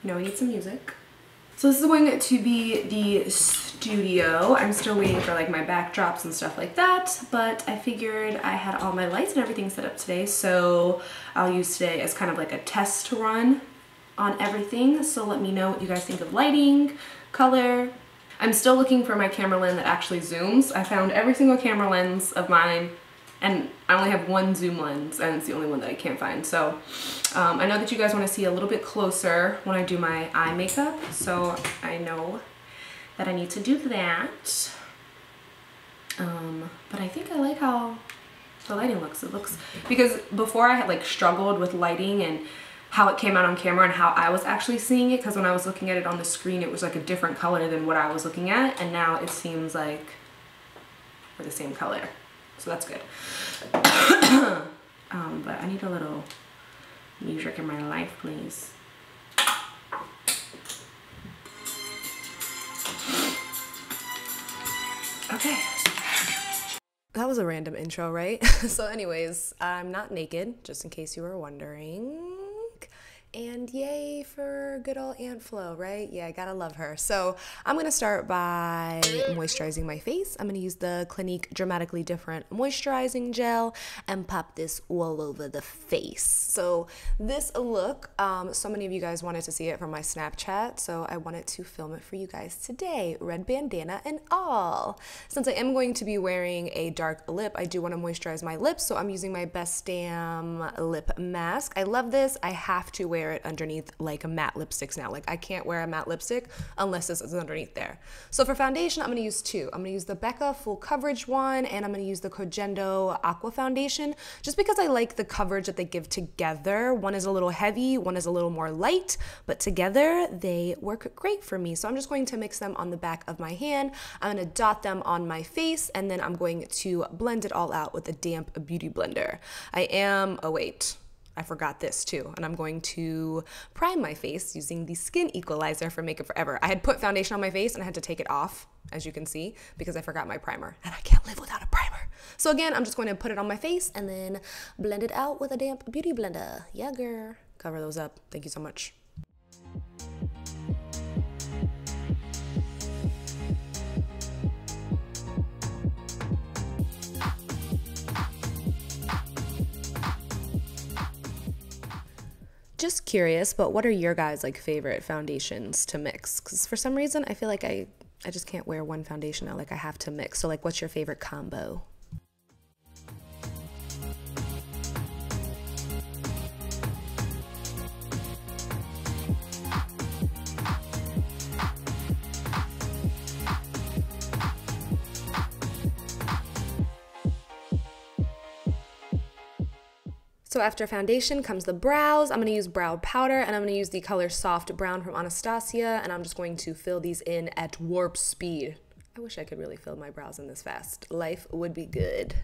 You know, we need some music. So this is going to be the studio. I'm still waiting for like my backdrops and stuff like that, but I figured I had all my lights and everything set up today, so I'll use today as kind of like a test run on everything. So let me know what you guys think of lighting, color. I'm still looking for my camera lens that actually zooms. I found every single camera lens of mine, and I only have one zoom lens, and it's the only one that I can't find. So I know that you guys want to see a little bit closer when I do my eye makeup, so I know that I need to do that. But I think I like how the lighting looks. It looks, because before I had like struggled with lighting and how it came out on camera and how I was actually seeing it, because when I was looking at it on the screen it was like a different color than what I was looking at, and now it seems like we're the same color, so that's good. But I need a little music in my life, please. Okay. That was a random intro, right? So anyways, I'm not naked, just in case you were wondering. And yay for good old Aunt Flo, right? Yeah, I gotta love her. So I'm gonna start by moisturizing my face. I'm gonna use the Clinique Dramatically Different Moisturizing Gel and pop this all over the face. So this look, so many of you guys wanted to see it from my Snapchat, so I wanted to film it for you guys today, red bandana and all. Since I am going to be wearing a dark lip, I do wanna moisturize my lips, so I'm using my Best Damn lip mask. I love this. I have to wear it underneath like a matte lipsticks now. Like I can't wear a matte lipstick unless this is underneath there. So for foundation, I'm gonna use two. I'm gonna use the BECCA full coverage one, and I'm gonna use the Cogendo Aqua foundation, just because I like the coverage that they give together. One is a little heavy, one is a little more light, but together they work great for me. So I'm just going to mix them on the back of my hand. I'm gonna dot them on my face, and then I'm going to blend it all out with a damp beauty blender. I forgot this too, and I'm going to prime my face using the Skin Equalizer from Makeup Forever. I had put foundation on my face and I had to take it off, as you can see, because I forgot my primer, and I can't live without a primer. So again, I'm just going to put it on my face and then blend it out with a damp beauty blender. Yeah, girl. Cover those up. Thank you so much. Just curious, but what are your guys' like favorite foundations to mix? Because for some reason I feel like I just can't wear one foundation now. Like I have to mix. So like, what's your favorite combo? So after foundation comes the brows. I'm going to use brow powder, and I'm going to use the color Soft Brown from Anastasia, and I'm just going to fill these in at warp speed. I wish I could really fill my brows in this fast. Life would be good.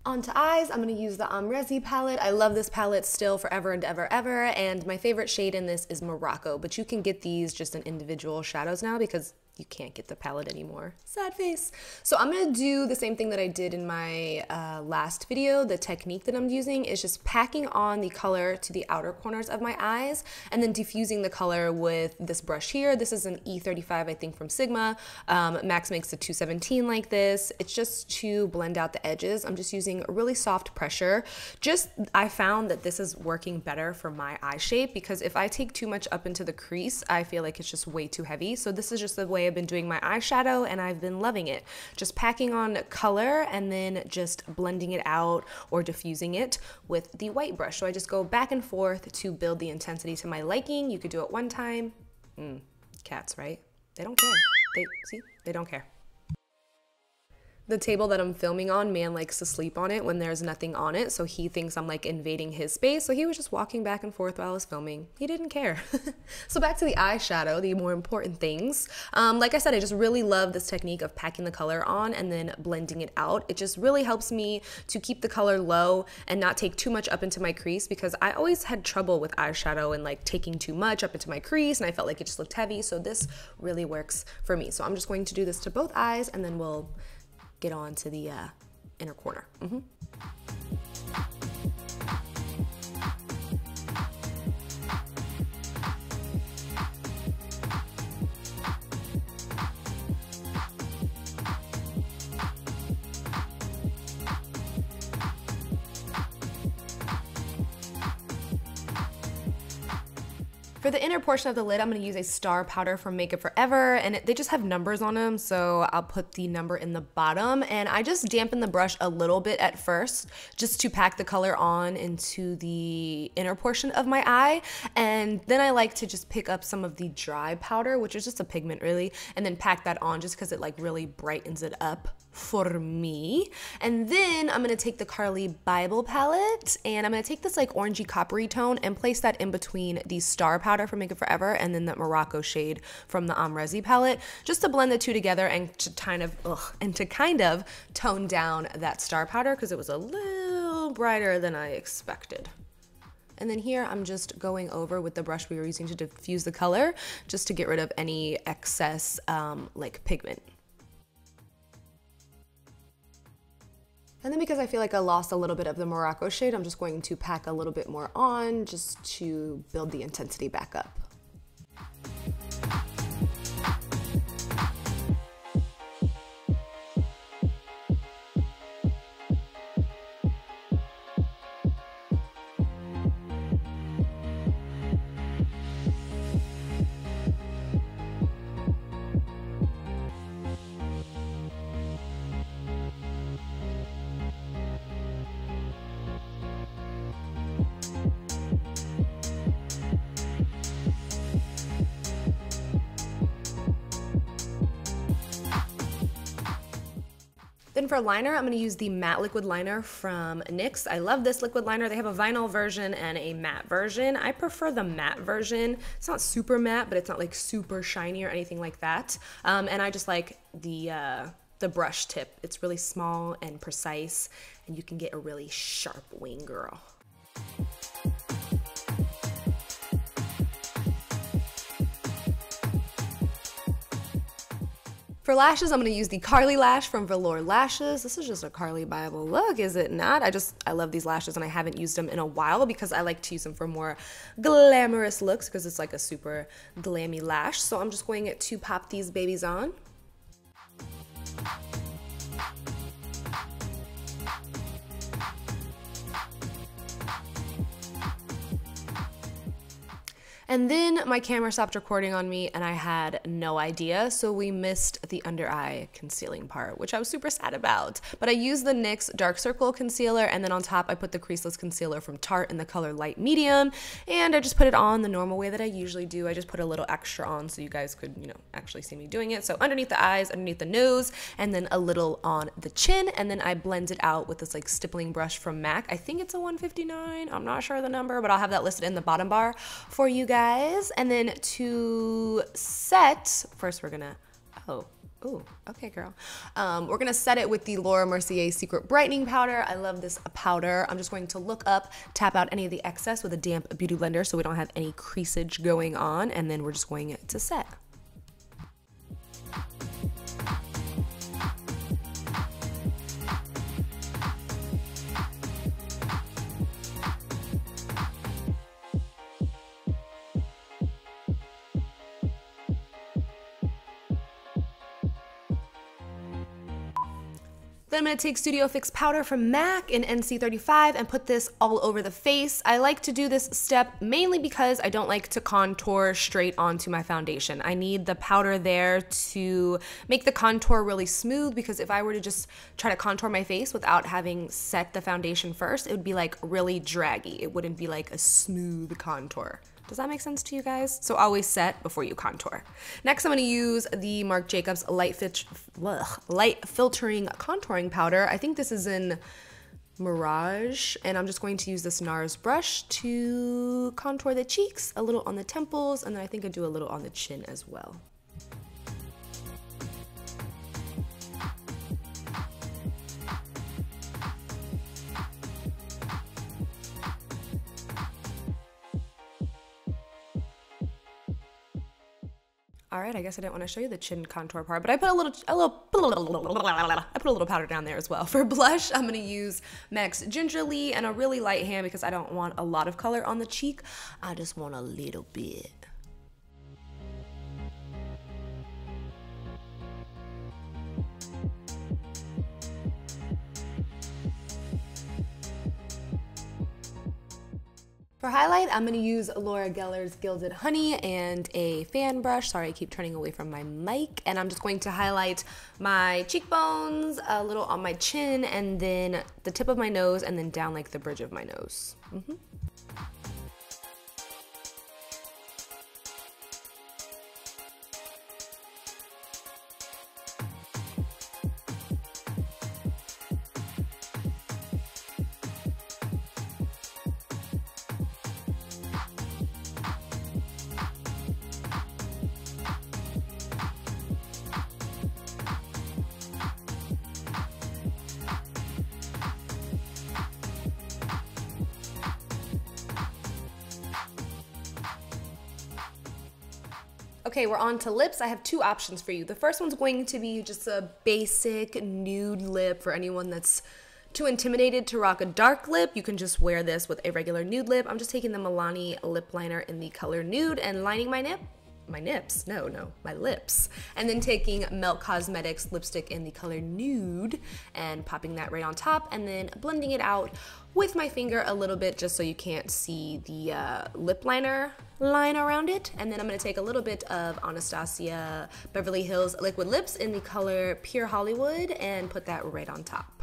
On to eyes, I'm going to use the Amrezy palette. I love this palette still forever and ever, ever, and my favorite shade in this is Morocco, but you can get these just in individual shadows now because you can't get the palette anymore. Sad face. So I'm gonna do the same thing that I did in my last video. The technique that I'm using is just packing on the color to the outer corners of my eyes and then diffusing the color with this brush here. This is an E35, I think, from Sigma. Max makes a 217 like this. It's just to blend out the edges. I'm just using a really soft pressure. I found that this is working better for my eye shape because if I take too much up into the crease, I feel like it's just way too heavy. So this is just the way I've been doing my eyeshadow and I've been loving it. Just packing on color and then just blending it out or diffusing it with the white brush. So I just go back and forth to build the intensity to my liking. You could do it one time. Cats, right? They don't care. They don't care. The table that I'm filming on, man likes to sleep on it when there's nothing on it, so he thinks I'm like invading his space, so he was just walking back and forth while I was filming. He didn't care. So back to the eyeshadow, the more important things. Like I said, I just really love this technique of packing the color on and then blending it out. It just really helps me to keep the color low and not take too much up into my crease, because I always had trouble with eyeshadow and like taking too much up into my crease, and I felt like it just looked heavy, so this really works for me. So I'm just going to do this to both eyes, and then we'll get on to the inner corner. For the inner portion of the lid, I'm going to use a star powder from Makeup Forever, and they just have numbers on them, so I'll put the number in the bottom, and I just dampen the brush a little bit at first just to pack the color on into the inner portion of my eye, and then I like to just pick up some of the dry powder, which is just a pigment really, and then pack that on just because it like really brightens it up for me. And then I'm gonna take the Carli Bybel palette, and I'm gonna take this like orangey coppery tone and place that in between the star powder from Makeup Forever and then that Morocco shade from the Amrezy palette, just to blend the two together and to kind of tone down that star powder because it was a little brighter than I expected. And then here I'm just going over with the brush we were using to diffuse the color, just to get rid of any excess like pigment. And then because I feel like I lost a little bit of the Morocco shade, I'm just going to pack a little bit more on just to build the intensity back up. Then for liner, I'm gonna use the matte liquid liner from NYX. I love this liquid liner. They have a vinyl version and a matte version. I prefer the matte version. It's not super matte, but it's not like super shiny or anything like that. And I just like the brush tip. It's really small and precise, and you can get a really sharp wing, girl. For lashes, I'm going to use the Carli lash from Velour Lashes. This is just a Carli Bybel look, is it not? I love these lashes, and I haven't used them in a while because I like to use them for more glamorous looks because it's like a super glammy lash. So I'm just going to pop these babies on. And then my camera stopped recording on me and I had no idea, so we missed the under eye concealing part, which I was super sad about. But I used the NYX Dark Circle Concealer, and then on top I put the Creaseless Concealer from Tarte in the color Light Medium, and I just put it on the normal way that I usually do. I just put a little extra on so you guys could, you know, actually see me doing it. So underneath the eyes, underneath the nose, and then a little on the chin, and then I blend it out with this like stippling brush from MAC. I think it's a 159, I'm not sure the number, but I'll have that listed in the bottom bar for you guys. And then to set, first we're gonna, ooh, okay girl. We're gonna set it with the Laura Mercier Secret Brightening Powder. I love this powder. I'm just going to look up, tap out any of the excess with a damp beauty blender so we don't have any creasage going on, and then we're just going to set. Then I'm going to take Studio Fix powder from MAC in NC35 and put this all over the face. I like to do this step mainly because I don't like to contour straight onto my foundation. I need the powder there to make the contour really smooth, because if I were to just try to contour my face without having set the foundation first, it would be like really draggy. It wouldn't be like a smooth contour. Does that make sense to you guys? So always set before you contour. Next, I'm gonna use the Marc Jacobs Light Filtering Contouring Powder. I think this is in Mirage, and I'm just going to use this NARS brush to contour the cheeks, a little on the temples, and then I think I do a little on the chin as well. All right, I guess I didn't want to show you the chin contour part, but I put a little powder down there as well. For blush, I'm gonna use MAC's Gingerly and a really light hand because I don't want a lot of color on the cheek. I just want a little bit. For highlight, I'm gonna use Laura Geller's Gilded Honey and a fan brush. Sorry, I keep turning away from my mic. And I'm just going to highlight my cheekbones, a little on my chin, and then the tip of my nose, and then down like the bridge of my nose. Okay, we're on to lips. I have two options for you. The first one's going to be just a basic nude lip for anyone that's too intimidated to rock a dark lip. You can just wear this with a regular nude lip. I'm just taking the Milani lip liner in the color nude and lining my lips. And then taking Melt Cosmetics lipstick in the color nude and popping that right on top and then blending it out with my finger a little bit just so you can't see the lip liner line around it. And then I'm gonna take a little bit of Anastasia Beverly Hills Liquid Lips in the color Pure Hollywood and put that right on top.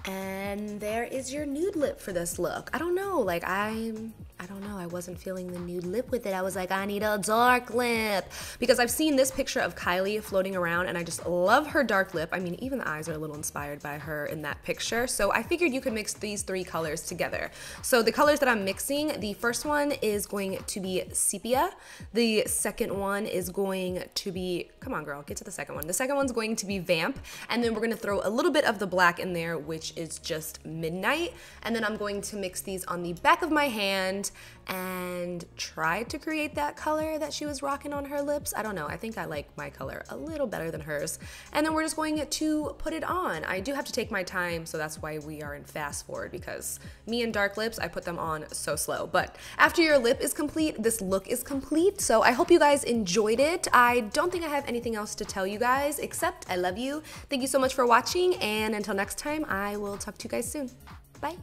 And there is your nude lip for this look. I don't know, like I wasn't feeling the nude lip with it. I was like, I need a dark lip because I've seen this picture of Kylie floating around and I just love her dark lip. I mean, even the eyes are a little inspired by her in that picture. So I figured you could mix these three colors together. So the colors that I'm mixing, the first one is going to be Sepia. The second one is going to be, come on girl, get to the second one. The second one's going to be Vamp. And then we're gonna throw a little bit of the black in there, which is just Midnight. And then I'm going to mix these on the back of my hand and try to create that color that she was rocking on her lips. I don't know, I think I like my color a little better than hers. And then we're just going to put it on. I do have to take my time, so that's why we are in fast forward, because me and dark lips, I put them on so slow. But after your lip is complete, this look is complete. So I hope you guys enjoyed it. I don't think I have anything else to tell you guys except I love you. Thank you so much for watching, and until next time, I will talk to you guys soon. Bye.